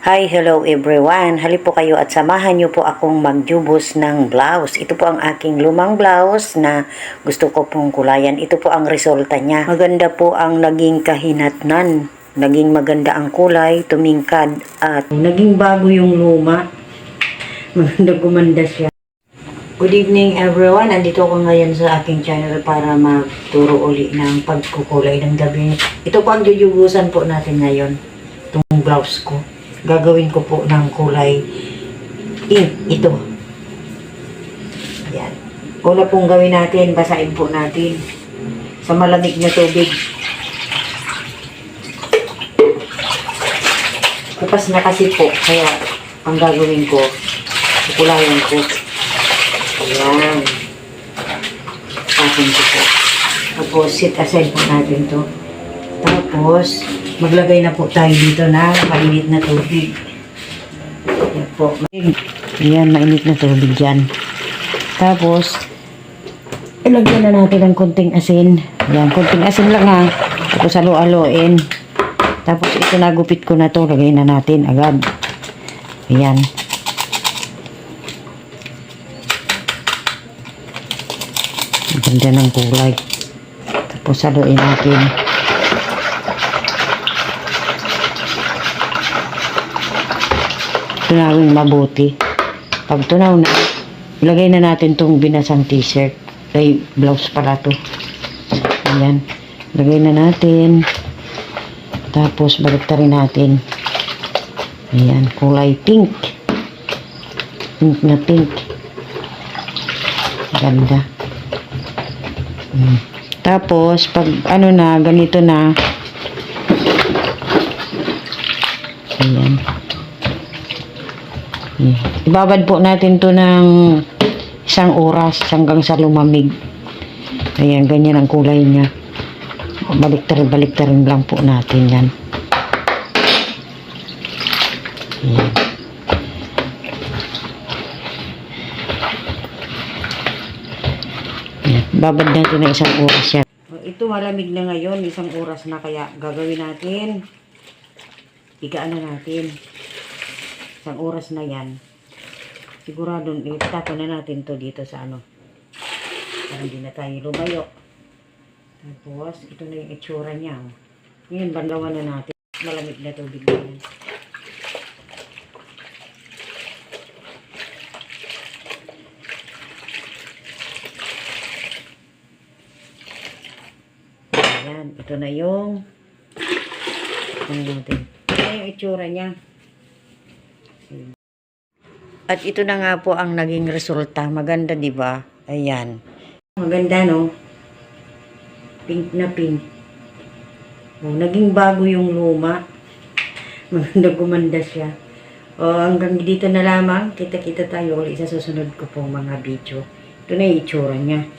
Hi, hello everyone. Halip po kayo at samahan niyo po akong magjubos ng blouse. Ito po ang aking lumang blouse na gusto ko pong kulayan. Ito po ang resulta niya. Maganda po ang naging kahinatnan. Naging maganda ang kulay, tumingkad at naging bago yung luma. Maganda gumanda siya. Good evening everyone. Andito ako ngayon sa aking channel para magturo uli ng pagkukulay ng gabi. Ito po ang jujubusan po natin ngayon. Itong blouse ko. Gagawin ko po ng kulay pink. Ito. Yan. Una pong gawin natin, basahin po natin sa malamig na tubig. Kapas na kasi po, kaya ang gagawin ko, kukulayan ko. Ayan. Atin ko po. Tapos, set aside po natin to. Tapos, maglagay na po tayo dito na mainit na tubig. Yan po. Ayan, mainit na tubig yan. Tapos, ilagyan na natin ng konting asin. Ayan, konting asin lang ha. Tapos halo-haloin. Tapos ito nagupit ko na to. Lagay na natin agad. Ayan. Ganda ng kulay. Tapos haluin natin. Tunawin mabuti. Pag tunaw na, ilagay na natin tong binasang t-shirt. Ay, blouse pala to. Ayan. Ilagay na natin. Tapos, baliktarin natin. Ayan, kulay pink. Pink na pink. Ganda. Tapos, pag ano na, ganito na. Ayan. Ibabad po natin to ng 1 oras hanggang sa lumamig. Ayan, ganyan ang kulay niya. Baliktarin lang po natin yan. Ayan. Ayan. Babad natin ng 1 oras yan. Ito malamig na ngayon, 1 oras na, kaya gagawin natin. Higaan na natin. 1 oras na yan. Sigurado, itapon na natin to dito sa ano. Para hindi na tayo lumayo. Tapos, ito na yung itsura niya. Ngayon, bandawan na natin. Malamig na tubig na yan. Ayan, ito na yung ano natin. Ito na yung itsura niya. At ito na nga po ang naging resulta. Maganda, di ba? Ayan. Maganda, no? Pink na pink. Oh, naging bago yung luma. Maganda gumanda siya. Oh, hanggang dito na lamang. Kita-kita tayo ulit sa susunod ko pong mga video. Ito na yung itsura niya.